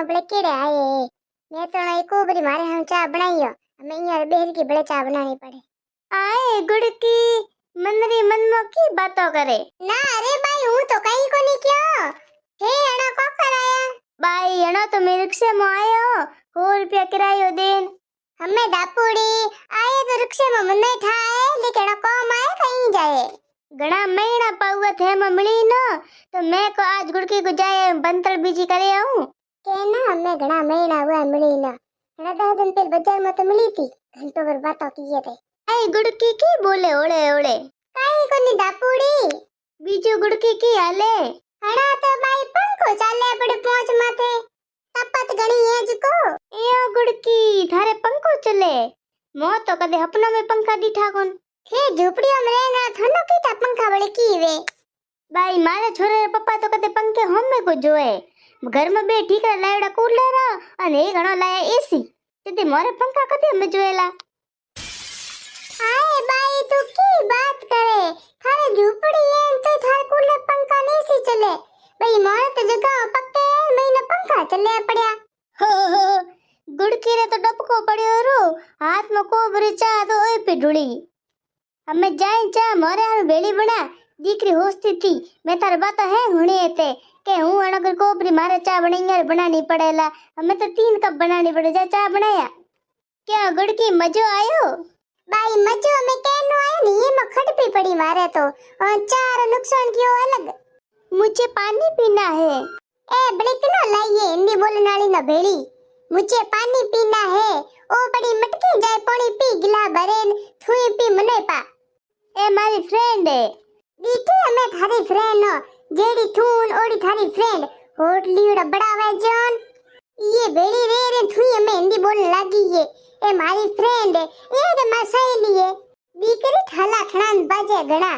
बड़े केड़े आए। मैं तो ना एको बरी मारे हम चाय बनाइयो। हमें यहाँ बेर की बड़े चाय बनानी पड़े। आए गुड़की मनरी मनमो की बातों करे। ना अरे भाई हूँ तो कहीं को नहीं क्यों। हे अणा को कराया। भाई अणा तो मेरे रिक्शे में आयो 100 रुपया किरायो देन। हमें डापूड़ी आए तो रिक्शे में मन ठाए लेकिन कौम आए कहीं जाए। घना महीना पाउआ थे में मिली ना तो मैं को आज गुड़की को जाए बंतल बीजी करे आऊं के ना हमें घना महीना हुआ मिली ना। घना 10 दिन पहले बाजार में तो मिली थी घंटों भर बातों किए थे। आई गुड़की की बोले ओले ओले काई कोनी डापूड़ी बीजू गुड़की की हाले। हड़ा तो भाई पंखो चाले बड़े पहुंच माथे तपत घणी है जको ए गुड़की थारे पंखो चले मो तो कदे अपना में पंखा दीठा कोन थे झोपड़ियों में रहना थनो कीटा पंखा बड़े की वे। भाई मारे छोरे पप्पा तो कदे पंखे होमे को जोए घर में बे ठीक लायड़ा कूलर अने एक घणो लाया एसी ते मोरे पंखा कदे में जोएला। आए भाई तू की बात करे थारे झोपड़ी है तो थारे कूलर पंखा नहीं सी चले भाई मोरे तो जगह पक्के महीने पंखा चले पड़या। हो गुड़की रे तो डबको पड़यो रो हाथ में कोबरी चा तो ओए पे ढुली हमें जाए चा मोरे हार बेली बना दीकरी होस्ती थी मैं तार बात है हुणे ते के हूं अगर कोबरी मारे चा बनानी पड़ेला हमें तो 3 कप बनानी पड़े जा चा बनाया क्या गुड़की मजो आयो। भाई मजो में केनो आयो नहीं ये मखट पे पड़ी मारे तो और चार नुकसान क्यों अलग मुझे पानी पीना है। ए ब्रेक ना लाइए हिंदी बोलने वाली ना भेड़ी मुझे पानी पीना है ओ बड़ी मटकी जाए पानी पी गिला भरे थुई पी मने पा ए मारी फ्रेंड है दीदी मैं थारी फ्रेंड हो जेडी थून ओडी थारी फ्रेंड होटलीड़ा बड़ा वे जॉन ये बेड़ी रे रे थुई हमें हिंदी बोलने लगी ये ए मारी फ्रेंड है ये तो मां सहेली है दीकरी थाला खणान बाजे घणा